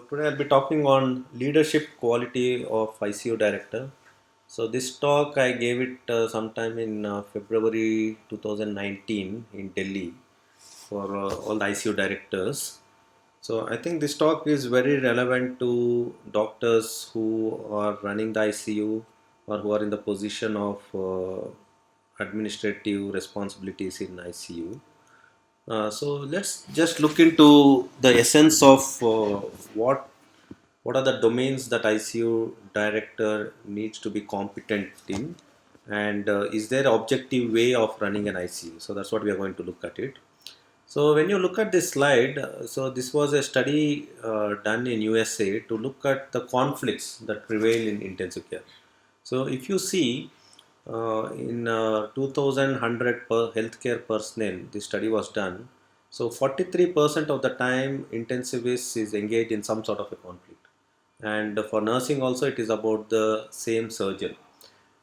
today I'll be talking on leadership quality of ICU director. So this talk I gave it sometime in February 2019 in Delhi for all the ICU directors. So I think this talk is very relevant to doctors who are running the ICU or who are in the position of administrative responsibilities in ICU. So let's just look into the essence of what are the domains that ICU director needs to be competent in, and is there an objective way of running an ICU? So that's what we are going to look at it. So when you look at this slide, so this was a study done in USA to look at the conflicts that prevail in intensive care. So if you see in 2100 per healthcare personnel, this study was done. So 43% of the time intensivist is engaged in some sort of a conflict. And for nursing also it is about the same surgeon.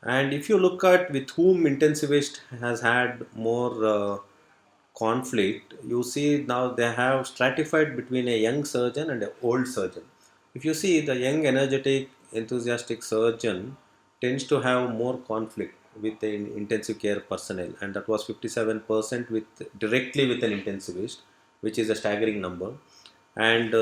And if you look at with whom intensivist has had more conflict, you see now they have stratified between a young surgeon and an old surgeon. If you see the young, energetic, enthusiastic surgeon tends to have more conflict with the intensive care personnel, and that was 57% with directly with an intensivist, which is a staggering number. And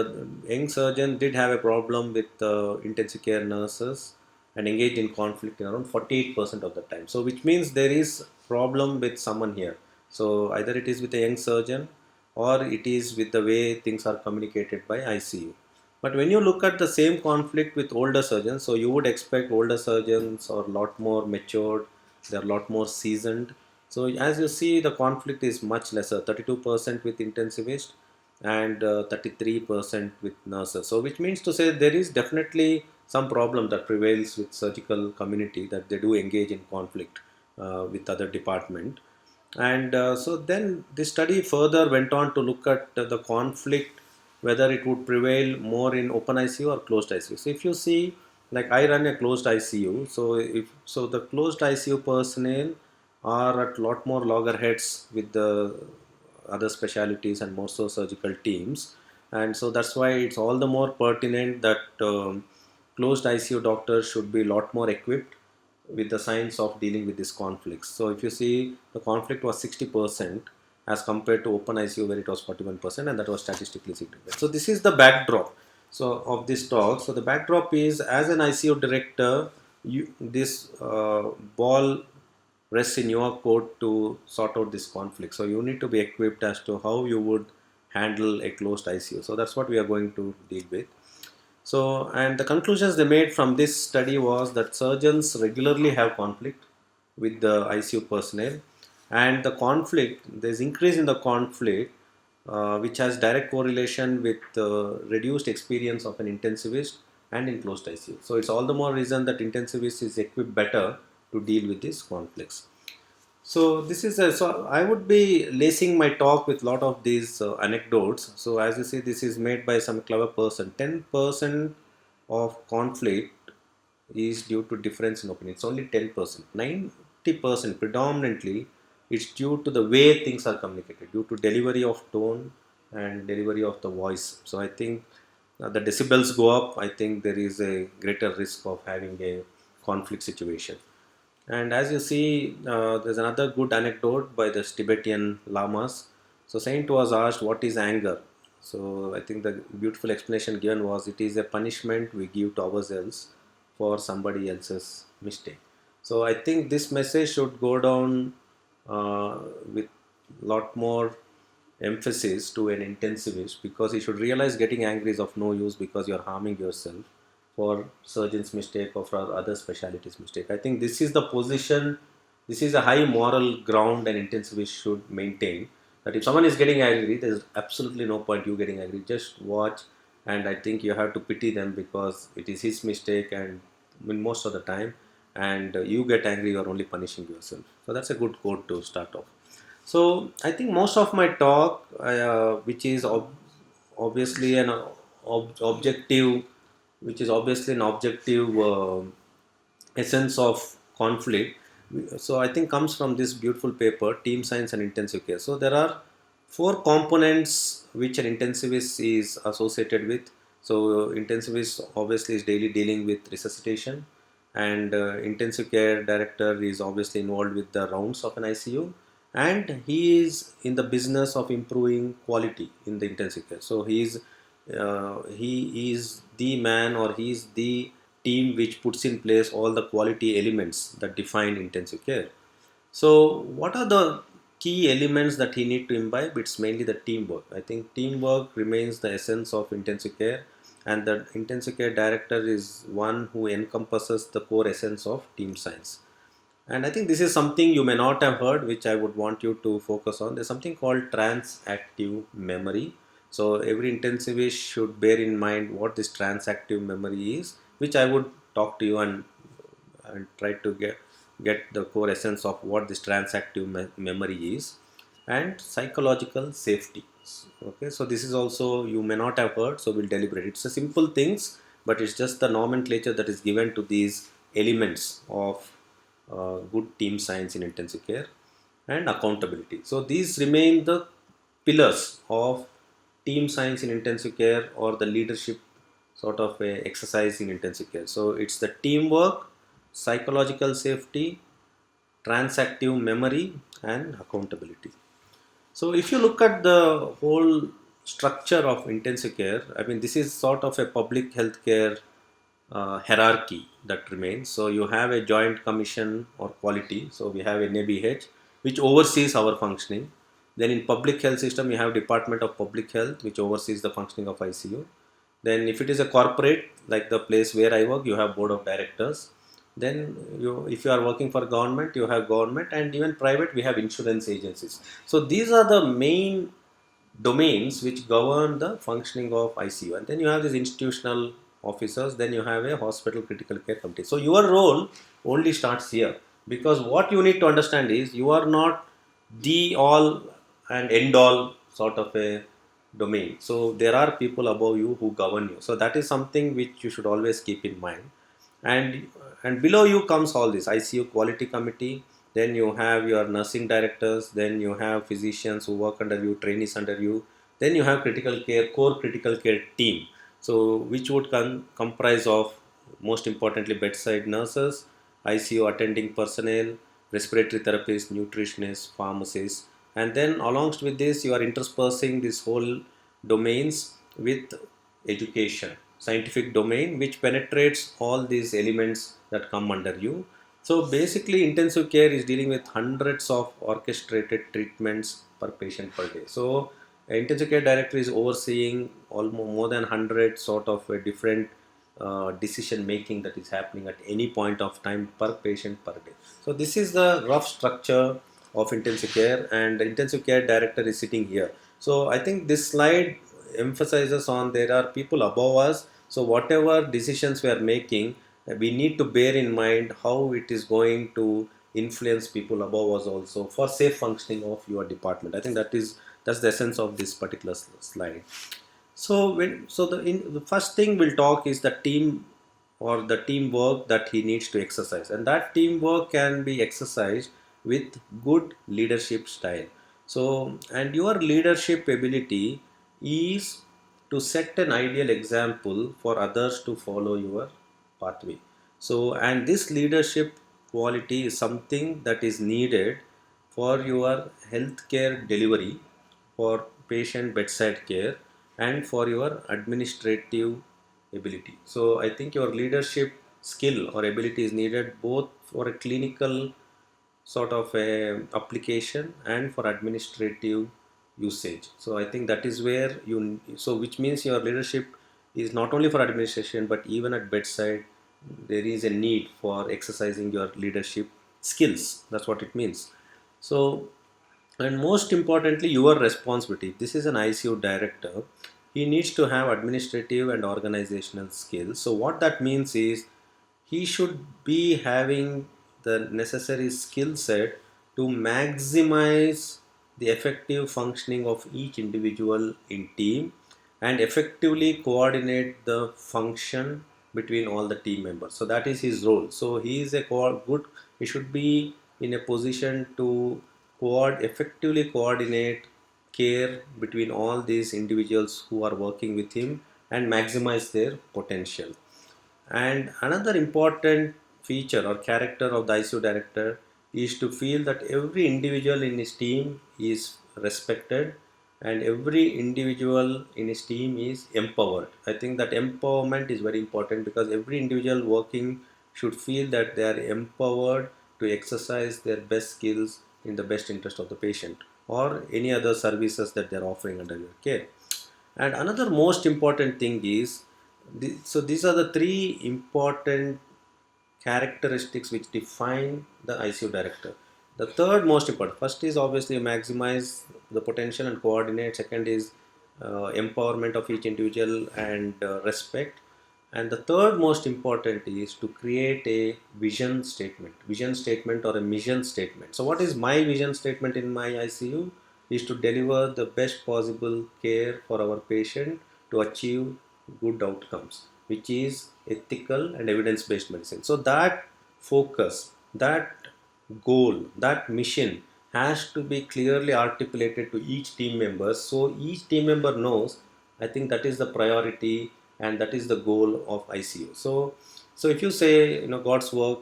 young surgeon did have a problem with intensive care nurses and engaged in conflict in around 48% of the time. So which means there is problem with someone here. So either it is with a young surgeon or it is with the way things are communicated by ICU. But when you look at the same conflict with older surgeons, so you would expect older surgeons are a lot more matured, they're a lot more seasoned. So as you see, the conflict is much lesser, 32% with intensivist and 33% with nurses. So which means to say there is definitely some problem that prevails with surgical community, that they do engage in conflict with other department. And so then this study further went on to look at the conflict, whether it would prevail more in open ICU or closed ICU. So if you see, like I run a closed ICU, so if so the closed ICU personnel are at lot more loggerheads with the other specialties and more so surgical teams. And so that's why it's all the more pertinent that closed ICU doctors should be a lot more equipped with the science of dealing with these conflicts. So if you see, the conflict was 60% as compared to open ICU where it was 41%, and that was statistically significant. So this is the backdrop so of this talk. So the backdrop is, as an ICU director, this ball rests in your court to sort out this conflict. So you need to be equipped as to how you would handle a closed ICU. So that's what we are going to deal with. So, and the conclusions they made from this study was that surgeons regularly have conflict with the ICU personnel, and the conflict, there's increase in the conflict, which has direct correlation with reduced experience of an intensivist and in closed ICU. So it's all the more reason that intensivist is equipped better to deal with these conflicts. So this is so I would be lacing my talk with lot of these anecdotes. So as you see, this is made by some clever person. 10% of conflict is due to difference in opinion. It's only 10%. 90% predominantly it's due to the way things are communicated, due to delivery of tone and delivery of the voice. So I think the decibels go up. I think there is a greater risk of having a conflict situation. And as you see, there's another good anecdote by the Tibetan lamas. So saint was asked, what is anger? So I think the beautiful explanation given was, it is a punishment we give to ourselves for somebody else's mistake. So I think this message should go down with lot more emphasis to an intensivist, because he should realize getting angry is of no use because you're harming yourself for surgeon's mistake or for other specialties mistake. I think this is the position, this is a high moral ground an intensivist should maintain, that if someone is getting angry, there's absolutely no point you getting angry. Just watch, and I think you have to pity them because it is his mistake, and in most of the time, and you get angry, you are only punishing yourself. So that's a good quote to start off. So I think most of my talk, which is obviously an objective, which is obviously an objective essence of conflict. So I think comes from this beautiful paper, Team Science and Intensive Care. So there are four components which an intensivist is associated with. So intensivist obviously is daily dealing with resuscitation, and intensive care director is obviously involved with the rounds of an ICU, and he is in the business of improving quality in the intensive care. So he is the man, or he is the team which puts in place all the quality elements that define intensive care. So, what are the key elements that he need to imbibe? It's mainly the teamwork. I think teamwork remains the essence of intensive care, and the intensive care director is one who encompasses the core essence of team science. And I think this is something you may not have heard, which I would want you to focus on. There's something called transactive memory. So every intensivist should bear in mind what this transactive memory is, which I would talk to you and try to get the core essence of what this transactive memory is. And psychological safety. Okay, so this is also you may not have heard, so we'll deliberate. It's a simple things, but it's just the nomenclature that is given to these elements of good team science in intensive care. And accountability. So these remain the pillars of team science in intensive care, or the leadership sort of a exercise in intensive care. So it's the teamwork, psychological safety, transactive memory, and accountability. So if you look at the whole structure of intensive care, I mean, this is sort of a public health care hierarchy that remains. So you have a joint commission or quality. So we have an ABH which oversees our functioning. Then in public health system, you have Department of Public Health which oversees the functioning of ICU. Then if it is a corporate, like the place where I work, you have board of directors. Then if you are working for government, you have government, and even private, we have insurance agencies. So these are the main domains which govern the functioning of ICU. And then you have these institutional officers, then you have a hospital critical care committee. So your role only starts here, because what you need to understand is you are not the all and end all sort of a domain. So there are people above you who govern you. So that is something which you should always keep in mind. And below you comes all this ICU quality committee. Then you have your nursing directors. Then you have physicians who work under you, trainees under you. Then you have critical care, core critical care team. So which would comprise of, most importantly, bedside nurses, ICU attending personnel, respiratory therapists, nutritionists, pharmacists. And then alongst with this, you are interspersing this whole domains with education, scientific domain, which penetrates all these elements that come under you. So basically, intensive care is dealing with hundreds of orchestrated treatments per patient per day. So intensive care director is overseeing almost more than 100 sort of a different decision making that is happening at any point of time per patient per day. So this is the rough structure of intensive care, and the intensive care director is sitting here. So I think this slide emphasizes on there are people above us. So whatever decisions we are making, we need to bear in mind how it is going to influence people above us also for safe functioning of your department. I think that's the essence of this particular slide. The first thing we'll talk is the team, or the teamwork that he needs to exercise, and that teamwork can be exercised with good leadership style. So, and your leadership ability is to set an ideal example for others to follow your pathway. So, and this leadership quality is something that is needed for your healthcare delivery, for patient bedside care, and for your administrative ability. So I think your leadership skill or ability is needed both for a clinical sort of a application and for administrative usage. So I think that is where so which means your leadership is not only for administration, but even at bedside there is a need for exercising your leadership skills. That's what it means. So, and most importantly, your responsibility. This is an ICU director. He needs to have administrative and organizational skills. So what that means is he should be having the necessary skill set to maximize the effective functioning of each individual in team, and effectively coordinate the function between all the team members. So that is his role. So he is a good, he should be in a position to effectively coordinate care between all these individuals who are working with him and maximize their potential. And another important feature or character of the ICU director is to feel that every individual in his team is respected and every individual in his team is empowered. I think that empowerment is very important because every individual working should feel that they are empowered to exercise their best skills in the best interest of the patient or any other services that they are offering under your care. And another most important thing is, so these are the three important characteristics which define the ICU director. The third most important, first is obviously maximize the potential and coordinate. Second is empowerment of each individual and respect. And the third most important is to create a vision statement or a mission statement. So what is my vision statement in my ICU? Is to deliver the best possible care for our patient to achieve good outcomes, which is ethical and evidence-based medicine. So that focus, that goal, that mission has to be clearly articulated to each team member. So each team member knows, I think that is the priority and that is the goal of ICU. So if you say, God's work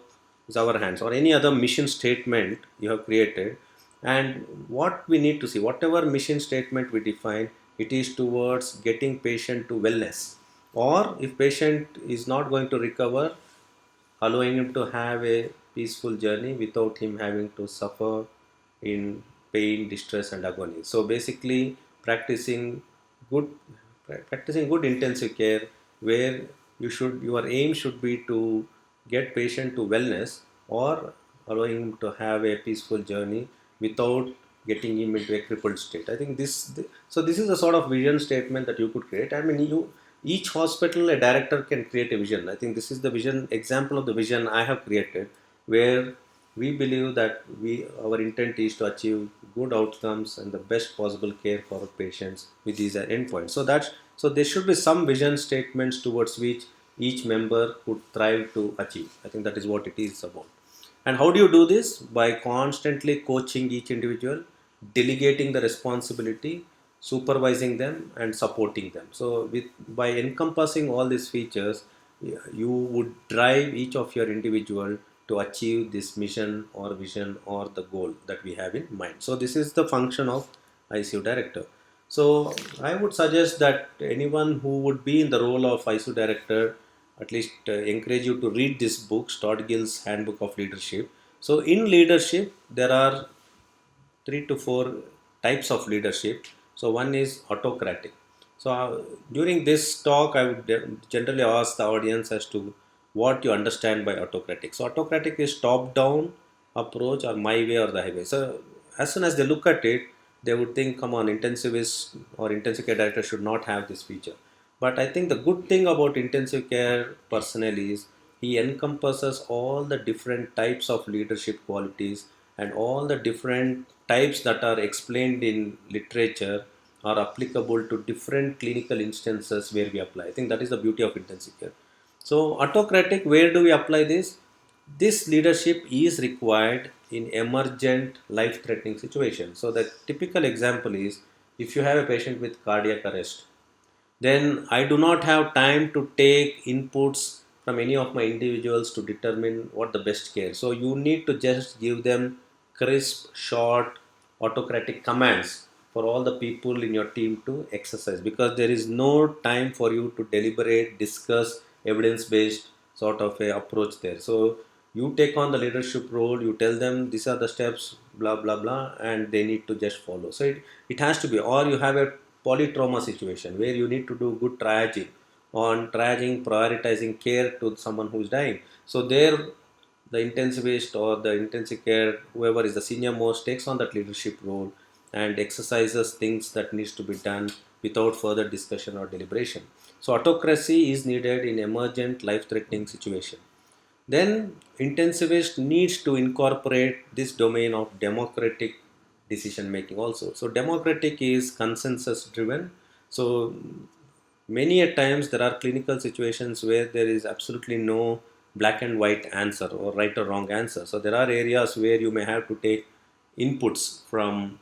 is our hands or any other mission statement you have created, and what we need to see, whatever mission statement we define, it is towards getting patient to wellness. Or if patient is not going to recover, allowing him to have a peaceful journey without him having to suffer in pain, distress, and agony. So basically, good practicing good intensive care, where your aim should be to get patient to wellness or allowing him to have a peaceful journey without getting him into a crippled state. I think so this is a sort of vision statement that you could create. I mean, each hospital, a director can create a vision. I think this is the vision example of the vision I have created, where we believe that our intent is to achieve good outcomes and the best possible care for our patients with these endpoints. So there should be some vision statements towards which each member could thrive to achieve. I think that is what it is about. And how do you do this? By constantly coaching each individual, delegating the responsibility, supervising them, and supporting them. So, by encompassing all these features, you would drive each of your individual to achieve this mission or vision or the goal that we have in mind. So, this is the function of ICU director. So, I would suggest that anyone who would be in the role of ICU director, at least encourage you to read this book, Todd Gill's Handbook of Leadership. So, in leadership, there are three to four types of leadership. So, one is autocratic. So, during this talk, I would generally ask the audience as to what you understand by autocratic. So, autocratic is top-down approach or my way or the highway. So, as soon as they look at it, they would think, come on, intensivist or intensive care director should not have this feature. But I think the good thing about intensive care personnel is he encompasses all the different types of leadership qualities and all the different types that are explained in literature are applicable to different clinical instances where we apply. I think that is the beauty of intensive care. So, autocratic, where do we apply this? This leadership is required in emergent life threatening situations. So, the typical example is if you have a patient with cardiac arrest, then I do not have time to take inputs from any of my individuals to determine what the best care. So you need to just give them crisp, short, autocratic commands for all the people in your team to exercise, because there is no time for you to deliberate, discuss evidence-based sort of a approach there. So you take on the leadership role, you tell them these are the steps, blah blah blah, and they need to just follow. So it has to be, or you have a polytrauma situation where you need to do good triaging on triaging, prioritizing care to someone who is dying. So there the intensivist or the intensive care, whoever is the senior most, takes on that leadership role and exercises things that needs to be done without further discussion or deliberation. So autocracy is needed in emergent life threatening situation. Then intensivist needs to incorporate this domain of democratic decision making also. So democratic is consensus driven. So many a times there are clinical situations where there is absolutely no black and white answer or right or wrong answer. So there are areas where you may have to take inputs from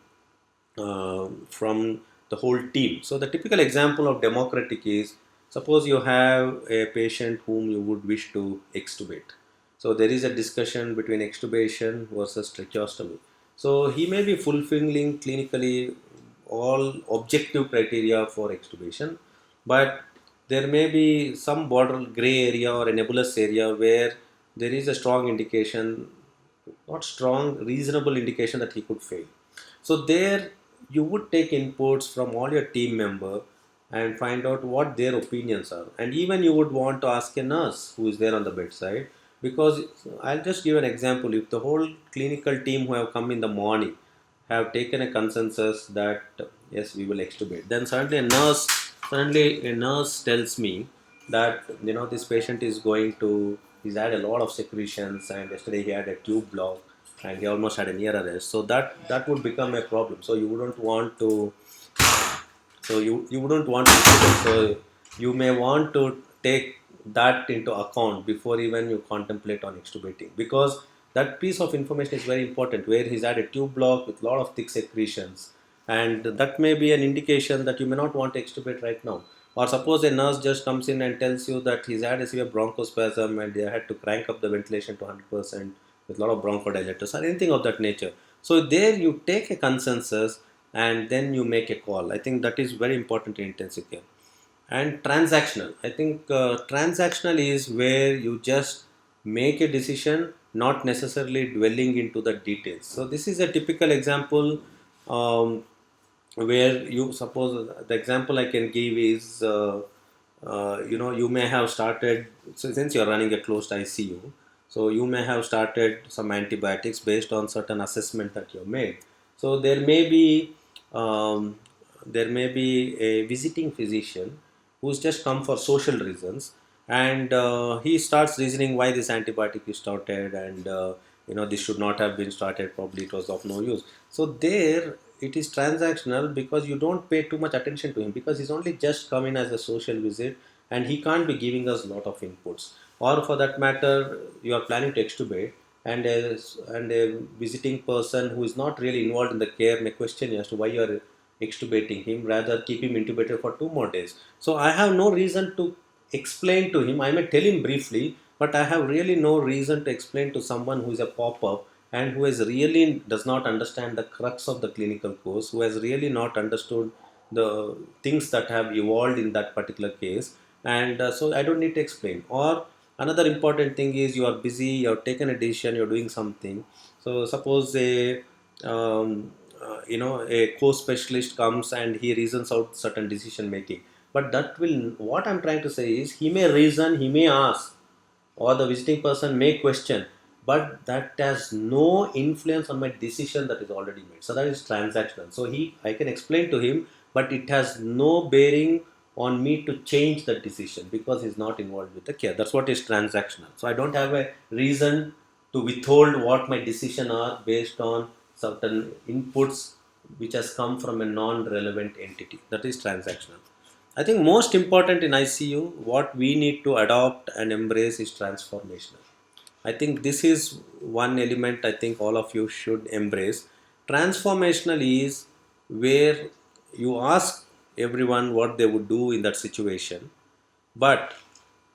the whole team. So the typical example of democratic is Suppose you have a patient whom you would wish to extubate. So there is a discussion between extubation versus tracheostomy. So he may be fulfilling clinically all objective criteria for extubation, but there may be some border gray area or a nebulous area where there is a strong indication, not strong, reasonable indication that he could fail. So there you would take inputs from all your team member and find out what their opinions are. And even you would want to ask a nurse who is there on the bedside, because I'll just give an example. If the whole clinical team who have come in the morning have taken a consensus that yes, we will extubate, then suddenly a nurse tells me that this patient is going to he's had a lot of secretions, and yesterday he had a tube block and he almost had a near arrest. So that would become a problem. So you wouldn't want to you wouldn't want to so you may want to take that into account before even you contemplate on extubating, because that piece of information is very important, where he's had a tube block with a lot of thick secretions, and that may be an indication that you may not want to extubate right now. Or suppose a nurse just comes in and tells you that he's had a severe bronchospasm and they had to crank up the ventilation to 100% with a lot of bronchodilators or anything of that nature. So there you take a consensus and then you make a call. I think that is very important in intensive care. And transactional, I think transactional is where you just make a decision, not necessarily dwelling into the details. So this is a typical example, where you suppose the example I can give is you may have started, so since you're running a closed ICU, so you may have started some antibiotics based on certain assessment that you made. So um, there may be a visiting physician who's just come for social reasons, and he starts reasoning why this antibiotic is started, and this should not have been started, probably it was of no use. So there it is transactional, because you don't pay too much attention to him, because he's only just come in as a social visit and he can't be giving us a lot of inputs. Or for that matter, you are planning to extubate, and a visiting person who is not really involved in the care may question you as to why you are extubating him, rather keep him intubated for 2 more days. So I have no reason to explain to him. I may tell him briefly, but I have really no reason to explain to someone who is a pop-up and who has really does not understand the crux of the clinical course, who has really not understood the things that have evolved in that particular case. And so I don't need to explain. Or another important thing is, you are busy, you have taken a decision, you're doing something. So suppose a co-specialist comes and he reasons out certain decision making, but that will, what I'm trying to say is, he may reason, he may ask, or the visiting person may question, but that has no influence on my decision that is already made. So that is transactional. So I can explain to him, but it has no bearing on me to change the decision, because he's not involved with the care. That's what is transactional. So I don't have a reason to withhold what my decision are based on certain inputs which has come from a non-relevant entity. That is transactional. I think most important in ICU, what we need to adopt and embrace is transformational. I think this is one element I think all of you should embrace. Transformational is where you ask everyone what they would do in that situation, but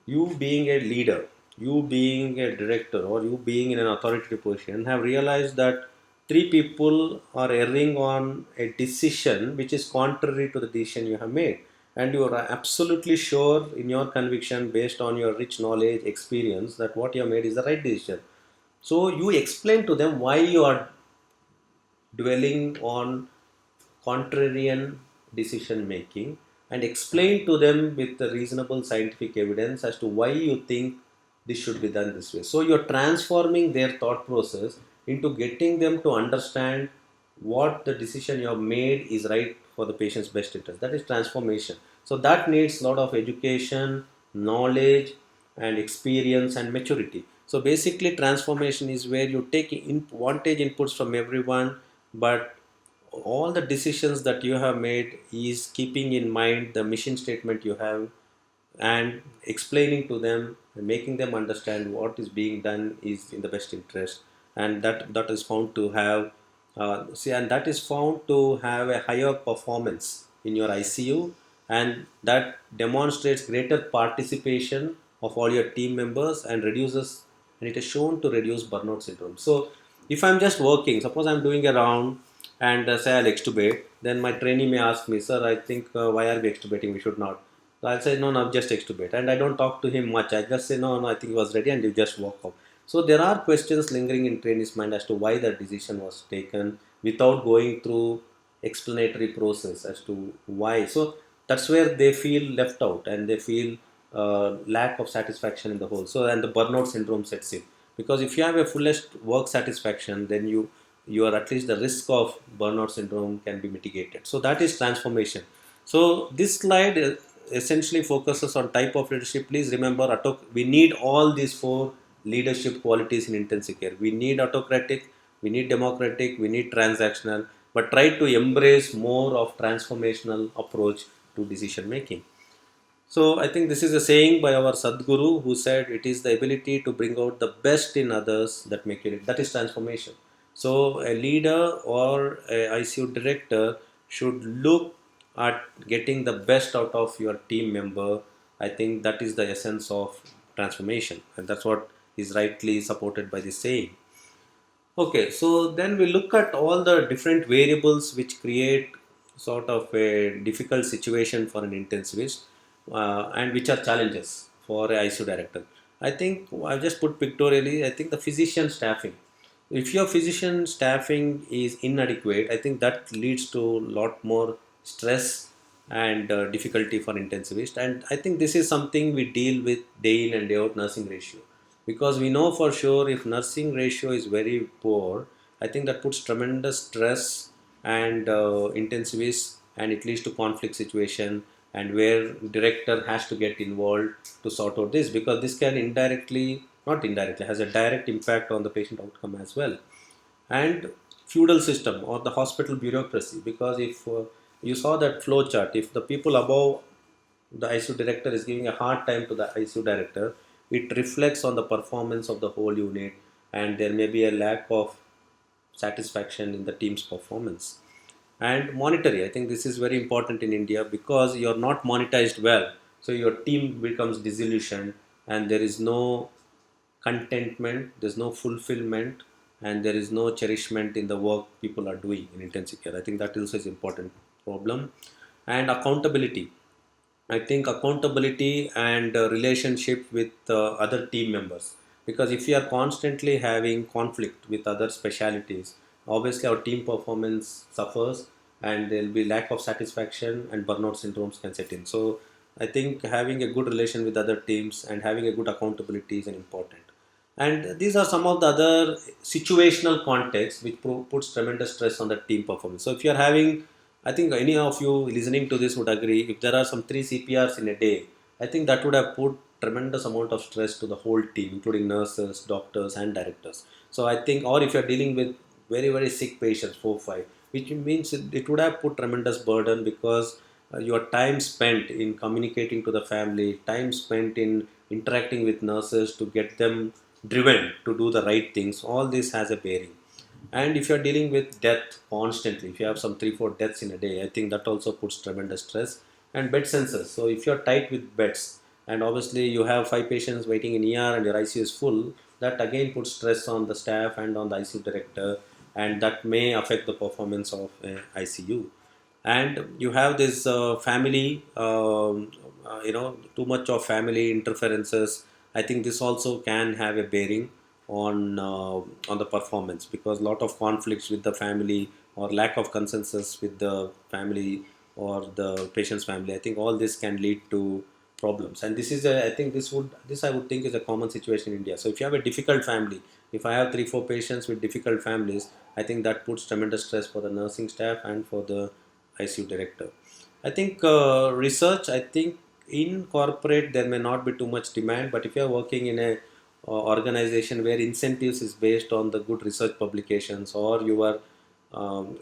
you being a leader, you being a director, or you being in an authoritative position, have realized that three people are erring on a decision which is contrary to the decision you have made, and you are absolutely sure in your conviction, based on your rich knowledge experience, that what you have made is the right decision. So you explain to them why you are dwelling on contrarian decision making, and explain to them with the reasonable scientific evidence as to why you think this should be done this way. So you're transforming their thought process into getting them to understand what the decision you have made is right for the patient's best interest. That is transformation. So that needs a lot of education, knowledge, and experience and maturity. So basically, transformation is where you take wantage inputs from everyone, but all the decisions that you have made is keeping in mind the mission statement you have, and explaining to them and making them understand what is being done is in the best interest, and that is found to have and that is found to have a higher performance in your ICU, and that demonstrates greater participation of all your team members and reduces, and it is shown to reduce burnout syndrome. So if I'm just working, suppose I'm doing a round and say I'll extubate, then my trainee may ask me, sir, I think why are we extubating, we should not. So I'll say, no, no, just extubate, and I don't talk to him much. I just say, no, no, I think he was ready, and you just walk off. So there are questions lingering in trainee's mind as to why that decision was taken without going through explanatory process as to why. So that's where they feel left out, and they feel lack of satisfaction in the whole. So, and the burnout syndrome sets in, because if you have a fullest work satisfaction, then you are, at least the risk of burnout syndrome can be mitigated. So that is transformation. So this slide essentially focuses on type of leadership. Please remember, we need all these four leadership qualities in intensive care. We need autocratic, we need democratic, we need transactional, but try to embrace more of transformational approach to decision making. So I think this is a saying by our Sadhguru, who said it is the ability to bring out the best in others that make you, that is transformation. So a leader or a ICU director should look at getting the best out of your team member. I think that is the essence of transformation, and that's what is rightly supported by this saying. Okay, so then we look at all the different variables which create sort of a difficult situation for an intensivist, and which are challenges for a ICU director. I think I've just put pictorially, I think the physician staffing. If your physician staffing is inadequate, I think that leads to a lot more stress and difficulty for intensivist. And I think this is something we deal with day in and day out, nursing ratio, because we know for sure if nursing ratio is very poor, I think that puts tremendous stress and intensivist, and it leads to conflict situation, and where director has to get involved to sort out this, because this can indirectly, not indirectly, has a direct impact on the patient outcome as well. And feudal system or the hospital bureaucracy, because if you saw that flow chart, if the people above the ICU director is giving a hard time to the ICU director, it reflects on the performance of the whole unit, and there may be a lack of satisfaction in the team's performance. And monetary, I think this is very important in India, because you're not monetized well, so your team becomes disillusioned, and there is no contentment, there's no fulfillment, and there is no cherishment in the work people are doing in intensive care. I think that also is important problem. And accountability, I think accountability and relationship with other team members, because if you are constantly having conflict with other specialities, obviously our team performance suffers, and there will be lack of satisfaction, and burnout syndromes can set in. So I think having a good relation with other teams and having a good accountability is an important. And these are some of the other situational contexts which puts tremendous stress on the team performance. So if you are having, I think any of you listening to this would agree, if there are some 3 CPRs in a day, I think that would have put tremendous amount of stress to the whole team, including nurses, doctors, and directors. So I think, or if you're dealing with very, very sick patients, 4, 5, which means it would have put tremendous burden, because your time spent in communicating to the family, time spent in interacting with nurses to get them driven to do the right things, all this has a bearing. And if you're dealing with death constantly, if you have some 3, 4 deaths in a day, I think that also puts tremendous stress. And bed census, so if you're tight with beds, and obviously you have 5 patients waiting in ER and your ICU is full, that again puts stress on the staff and on the ICU director, and that may affect the performance of ICU. And you have this family, too much of family interferences. I think this also can have a bearing on the performance, because a lot of conflicts with the family, or lack of consensus with the family or the patient's family, I think all this can lead to problems. And this is I think this I would think is a common situation in India. So if you have a difficult family, if I have 3, 4 patients with difficult families, I think that puts tremendous stress for the nursing staff and for the ICU director. I think research, I think in corporate there may not be too much demand, but if you are working in a organization where incentives is based on the good research publications, or you are um,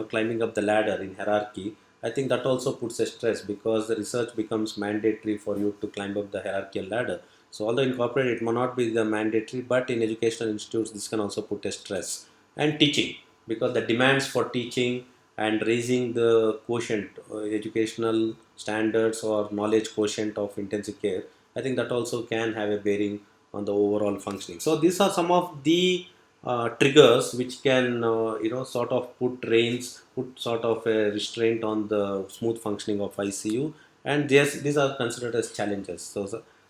climbing up the ladder in hierarchy, I think that also puts a stress, because the research becomes mandatory for you to climb up the hierarchical ladder. So although in corporate it may not be the mandatory, but in educational institutes this can also put a stress. And teaching, because the demands for teaching and raising the quotient, educational standards or knowledge quotient of intensive care. I think that also can have a bearing on the overall functioning. So these are some of the triggers which can sort of put sort of a restraint on the smooth functioning of ICU, and these are considered as challenges.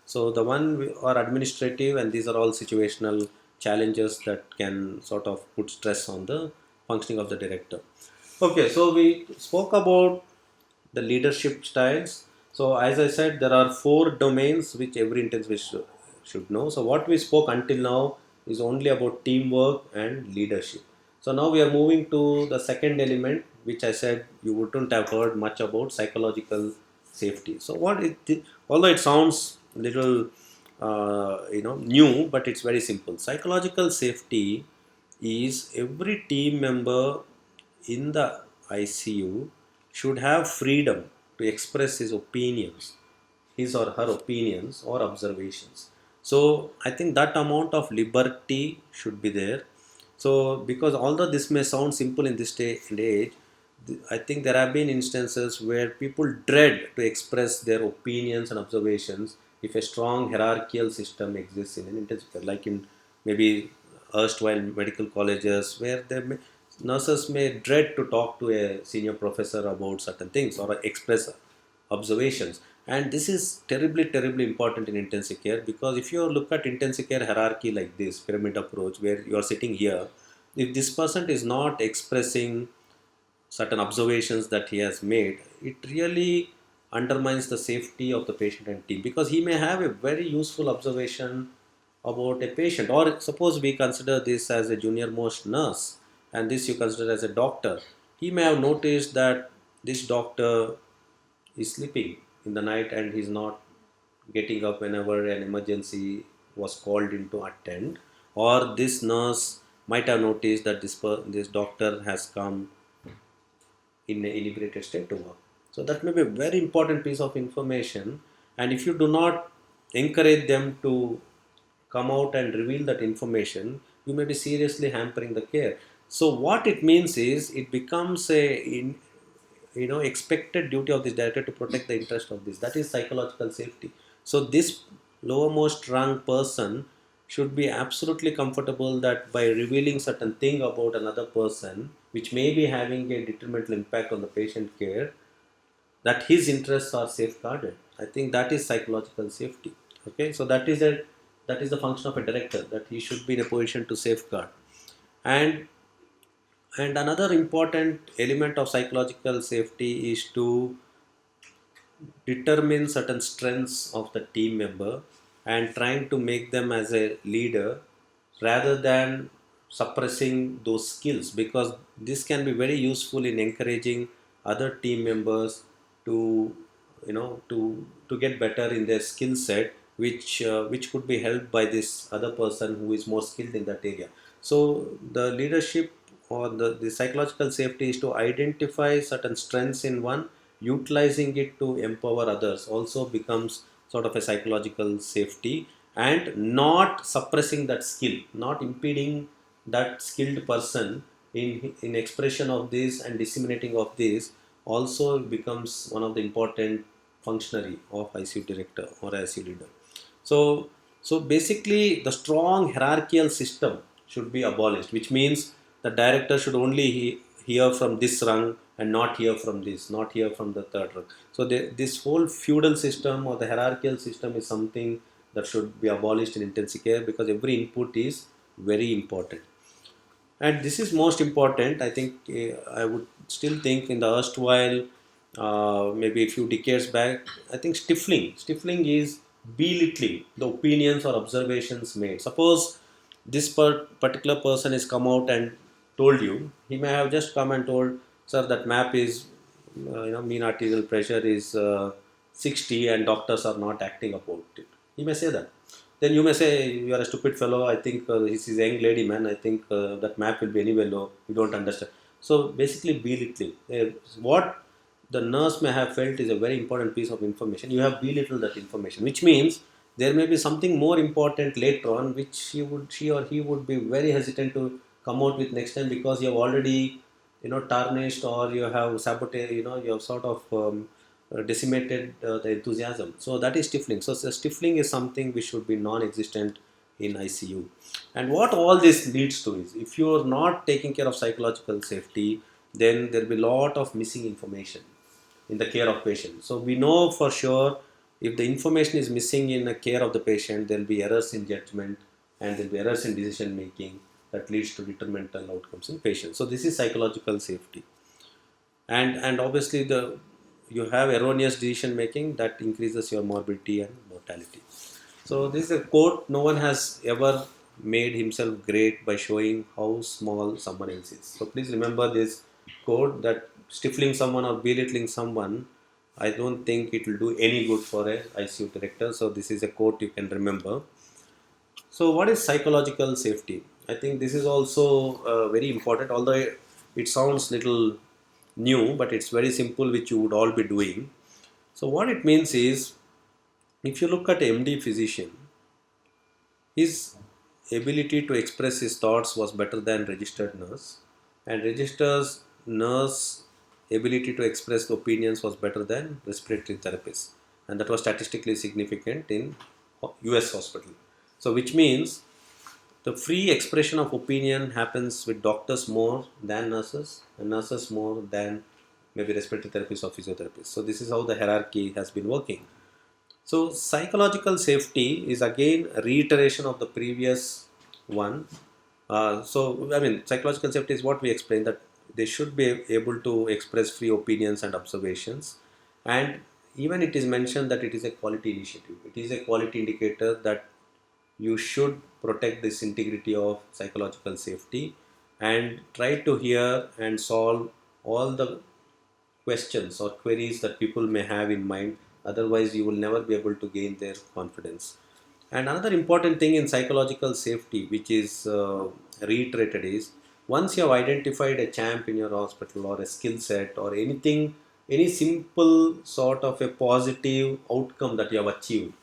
So the are administrative, and these are all situational challenges that can sort of put stress on the functioning of the director. Okay, so we spoke about the leadership styles. So as I said, there are four domains which every intensivist should know. So what we spoke until now is only about teamwork and leadership. So now we are moving to the second element, which I said you wouldn't have heard much about, psychological safety. So although it sounds little new, but it's very simple. Psychological safety is every team member in the ICU should have freedom to express his or her opinions or observations. So I think that amount of liberty should be there. So because although this may sound simple in this day and age, I think there have been instances where people dread to express their opinions and observations if a strong hierarchical system exists in an intensive care, like in maybe erstwhile medical colleges, where nurses may dread to talk to a senior professor about certain things or express observations. And this is terribly important in intensive care, because if you look at intensive care hierarchy like this pyramid approach, where you are sitting here, if this person is not expressing certain observations that he has made, it really undermines the safety of the patient and team, because he may have a very useful observation about a patient. Or suppose we consider this as a junior most nurse, and this you consider as a doctor. He may have noticed that this doctor is sleeping in the night and he's not getting up whenever an emergency was called in to attend. Or this nurse might have noticed that this doctor has come in an inebriated state to work. So that may be a very important piece of information, and if you do not encourage them to come out and reveal that information, you may be seriously hampering the care. So what it means is it becomes expected duty of this director to protect the interest of this. That is psychological safety. So this lowermost rank person should be absolutely comfortable that by revealing certain thing about another person which may be having a detrimental impact on the patient care, that his interests are safeguarded. I think that is psychological safety. Okay, so that is the function of a director, that he should be in a position to safeguard. And and another important element of psychological safety is to determine certain strengths of the team member and trying to make them as a leader rather than suppressing those skills, because this can be very useful in encouraging other team members to to get better in their skill set, which could be helped by this other person who is more skilled in that area. So the leadership or the psychological safety is to identify certain strengths in one, utilizing it to empower others also becomes sort of a psychological safety, and not suppressing that skill, not impeding that skilled person in expression of this and disseminating of this, also becomes one of the important functionary of ICU director or ICU leader. So, so basically, the strong hierarchical system should be abolished, which means the director should only hear from this rung and not hear from this, not hear from the third rung. So, this whole feudal system or the hierarchical system is something that should be abolished in intensive care, because every input is very important. And this is most important. I think I would still think in the erstwhile, maybe a few decades back, I think stifling is belittling the opinions or observations made. Suppose this particular person has come out and told you, he may have just come and told, sir, that map is mean arterial pressure is 60 and doctors are not acting about it. He may say that. Then you may say, you are a stupid fellow. I think this is a young lady, man. I think that map will be anyway low. You don't understand. So basically, belittling. What the nurse may have felt is a very important piece of information. You have belittled that information, which means there may be something more important later on, which she or he would be very hesitant to come out with next time, because you have already tarnished, or you have sabotage, you have sort of decimated the enthusiasm. So that is stifling. So, stifling is something which should be non-existent in ICU. And what all this leads to is, if you are not taking care of psychological safety, then there will be a lot of missing information in the care of patient. So we know for sure, if the information is missing in the care of the patient, there will be errors in judgment, and there will be errors in decision making that leads to detrimental outcomes in patients. So this is psychological safety. And obviously you have erroneous decision making that increases your morbidity and mortality. So this is a quote: no one has ever made himself great by showing how small someone else is. So please remember this quote, that stifling someone or belittling someone, I don't think it will do any good for a ICU director. So this is a quote you can remember. So, what is psychological safety? I think this is also very important, although it sounds little new, but it's very simple, which you would all be doing. So, what it means is, if you look at a MD physician, his ability to express his thoughts was better than registered nurse, and registered nurse ability to express opinions was better than respiratory therapist, and that was statistically significant in US hospital. So, which means the free expression of opinion happens with doctors more than nurses, and nurses more than maybe respiratory therapists or physiotherapists. So this is how the hierarchy has been working. So psychological safety is again a reiteration of the previous one. So I mean, psychological safety is what we explained, that they should be able to express free opinions and observations, and even it is mentioned that it is a quality initiative. It is a quality indicator that you should protect this integrity of psychological safety and try to hear and solve all the questions or queries that people may have in mind. Otherwise you will never be able to gain their confidence. And another important thing in psychological safety, which is reiterated, is once you have identified a champ in your hospital, or a skill set, or anything, any simple sort of a positive outcome that you have achieved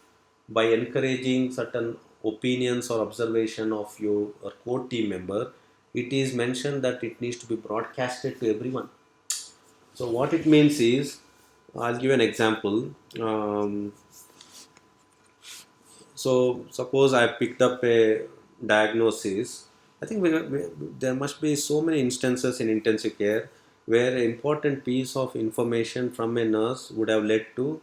by encouraging certain opinions or observation of your core team member, it is mentioned that it needs to be broadcasted to everyone. So what it means is, I'll give an example. So suppose I picked up a diagnosis. I think there must be so many instances in intensive care where an important piece of information from a nurse would have led to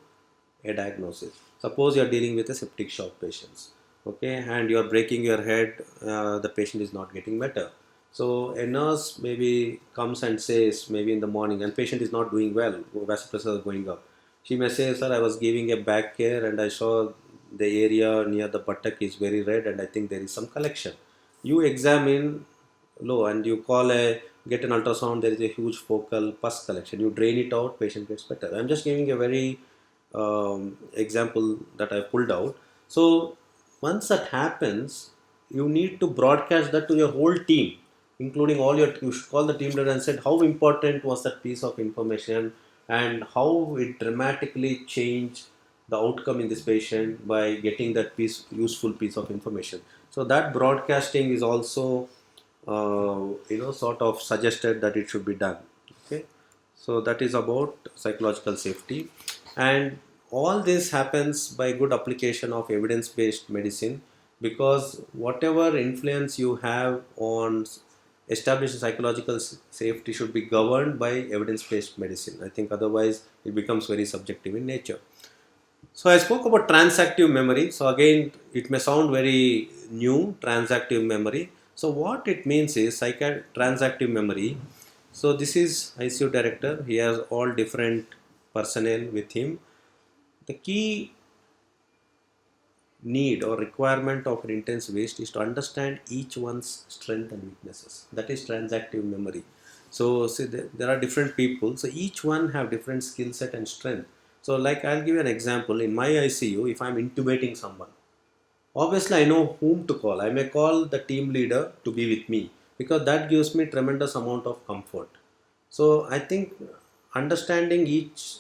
a diagnosis. Suppose you are dealing with a septic shock patients, okay, and you are breaking your head, the patient is not getting better. So a nurse maybe comes and says, maybe in the morning, and patient is not doing well, vasopressor is going up. She may say, sir, I was giving a back care and I saw the area near the buttock is very red and I think there is some collection. You examine low and you call a get an ultrasound, there is a huge focal pus collection. You drain it out, patient gets better. I'm just giving a very example that I pulled out. So once that happens, you need to broadcast that to your whole team, including all your. You should call the team leader and said how important was that piece of information and how it dramatically changed the outcome in this patient by getting that useful piece of information. So that broadcasting is also sort of suggested that it should be done. Okay, so that is about psychological safety, and all this happens by good application of evidence-based medicine, because whatever influence you have on establishing psychological safety should be governed by evidence-based medicine. I think otherwise it becomes very subjective in nature. So I spoke about transactive memory. So again, it may sound very new, transactive memory. So what it means is transactive memory. So this is ICU director. He has all different personnel with him. The key need or requirement of an intensivist is to understand each one's strength and weaknesses. That is transactive memory. So see, there are different people. So each one have different skill set and strength. So like I'll give you an example. In my ICU, if I'm intubating someone, obviously I know whom to call. I may call the team leader to be with me, because that gives me tremendous amount of comfort. So I think understanding each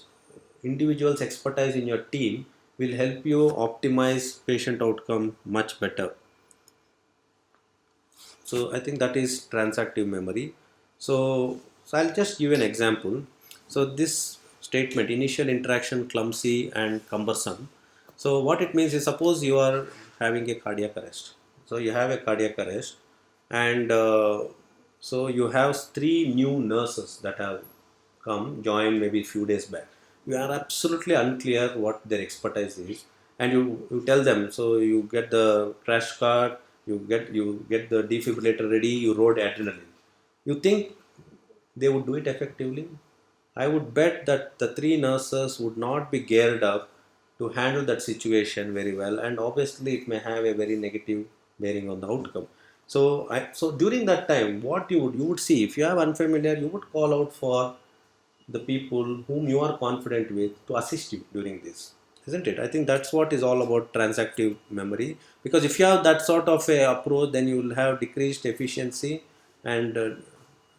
individual's expertise in your team will help you optimize patient outcome much better. So I think that is transactive memory. So So I'll just give an example. So this statement, initial interaction clumsy and cumbersome. So what it means is, suppose you are having a cardiac arrest. So you have a cardiac arrest, and so you have three new nurses that have come joined maybe a few days back. You are absolutely unclear what their expertise is, and you tell them. So you get the crash cart, you get the defibrillator ready, you load adrenaline. You think they would do it effectively? I would bet that the three nurses would not be geared up to handle that situation very well, and obviously it may have a very negative bearing on the outcome. So during that time, what you would see, if you have unfamiliar, you would call out for the people whom you are confident with to assist you during this, isn't it? I think that's what is all about transactive memory, because if you have that sort of a approach, then you will have decreased efficiency and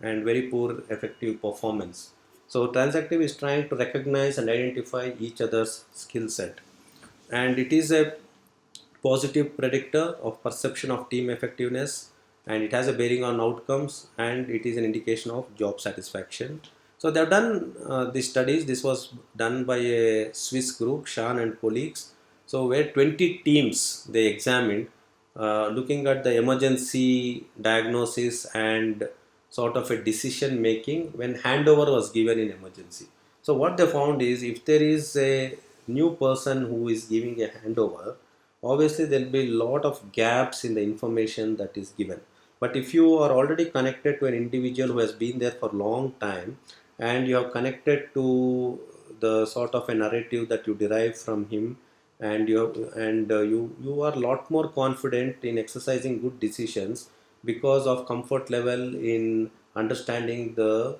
very poor effective performance. So transactive is trying to recognize and identify each other's skill set, and it is a positive predictor of perception of team effectiveness, and it has a bearing on outcomes, and it is an indication of job satisfaction. So they have done these studies. This was done by a Swiss group, Shan and colleagues. So where 20 teams they examined, looking at the emergency diagnosis and sort of a decision making when handover was given in emergency. So what they found is, if there is a new person who is giving a handover, obviously there will be a lot of gaps in the information that is given. But if you are already connected to an individual who has been there for a long time, and you have connected to the sort of a narrative that you derive from him, and you are a lot more confident in exercising good decisions because of comfort level in understanding the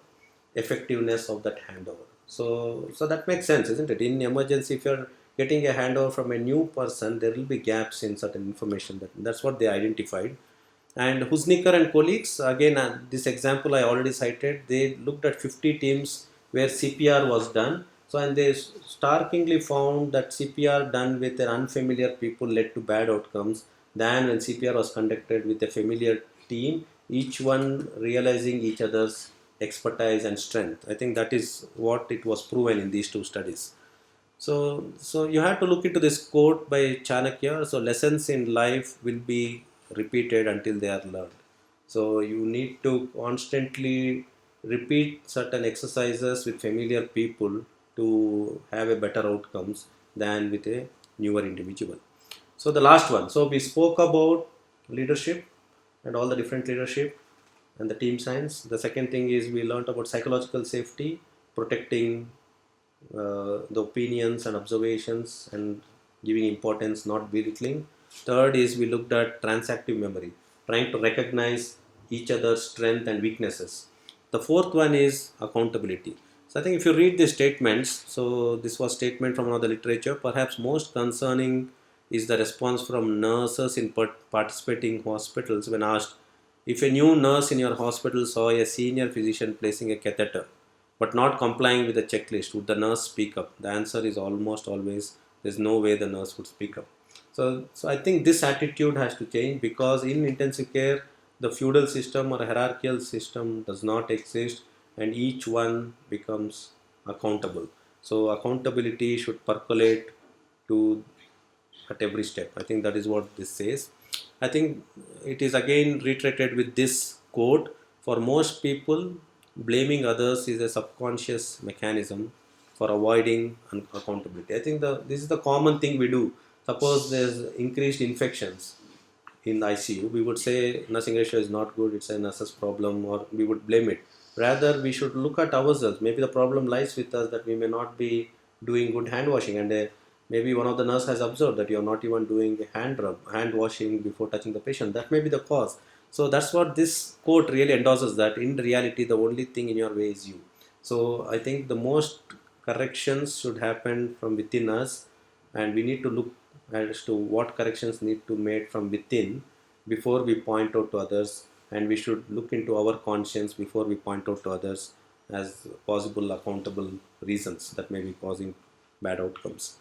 effectiveness of that handover. So that makes sense, isn't it? In emergency, if you're getting a handover from a new person, there will be gaps in certain information. That's what they identified. And Husnicker and colleagues, again, this example I already cited, they looked at 50 teams where CPR was done. So, and they starkly found that CPR done with an unfamiliar people led to bad outcomes than when CPR was conducted with a familiar team, each one realizing each other's expertise and strength. I think that is what it was proven in these two studies. So you have to look into this quote by Chanakya. So lessons in life will be repeated until they are learned. So you need to constantly repeat certain exercises with familiar people to have a better outcomes than with a newer individual. So the last one. So we spoke about leadership and all the different leadership and the team science. The second thing is we learned about psychological safety, protecting the opinions and observations and giving importance, not belittling. Third is we looked at transactive memory, trying to recognize each other's strength and weaknesses. The fourth one is accountability. So I think if you read these statements, so this was statement from another literature, perhaps most concerning is the response from nurses in participating hospitals when asked, if a new nurse in your hospital saw a senior physician placing a catheter but not complying with the checklist, would the nurse speak up? The answer is almost always there's no way the nurse would speak up. So I think this attitude has to change, because in intensive care, the feudal system or hierarchical system does not exist, and each one becomes accountable. So accountability should percolate to at every step. I think that is what this says. I think it is again reiterated with this quote: for most people, blaming others is a subconscious mechanism for avoiding accountability. I think this is the common thing we do. Suppose there's increased infections in the ICU, we would say nursing ratio is not good, it's a nurse's problem, or we would blame it. Rather, we should look at ourselves. Maybe the problem lies with us, that we may not be doing good hand washing, and maybe one of the nurse has observed that you are not even doing hand washing before touching the patient. That may be the cause. So that's what this quote really endorses, that in reality, the only thing in your way is you. So I think the most corrections should happen from within us, and we need to look as to what corrections need to made from within before we point out to others, and we should look into our conscience before we point out to others as possible accountable reasons that may be causing bad outcomes.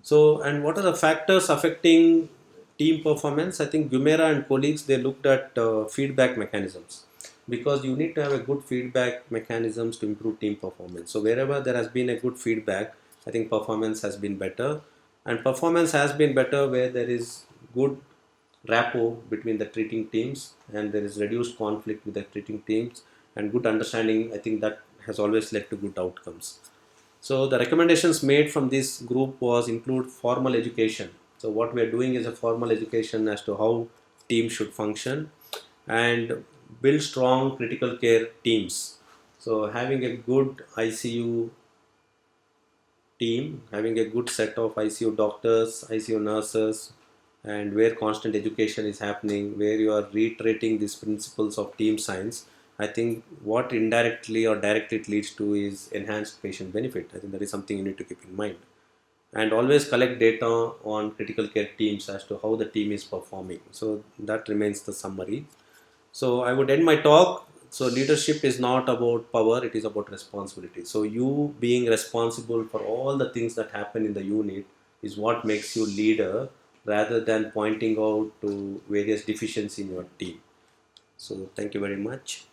So, and what are the factors affecting team performance? I think Gumera and colleagues, they looked at feedback mechanisms. because you need to have a good feedback mechanisms to improve team performance. So wherever there has been a good feedback, I think performance has been better, and performance has been better where there is good rapport between the treating teams and there is reduced conflict with the treating teams and good understanding. I think that has always led to good outcomes. So the recommendations made from this group was include formal education. So what we are doing is a formal education as to how teams should function and build strong critical care teams. So having a good ICU team, having a good set of ICU doctors, ICU nurses, and where constant education is happening, where you are reiterating these principles of team science, I think what indirectly or directly it leads to is enhanced patient benefit. I think that is something you need to keep in mind. And always collect data on critical care teams as to how the team is performing. So that remains the summary. So I would end my talk. So leadership is not about power, it is about responsibility. So you being responsible for all the things that happen in the unit is what makes you leader rather than pointing out to various deficiencies in your team. So thank you very much.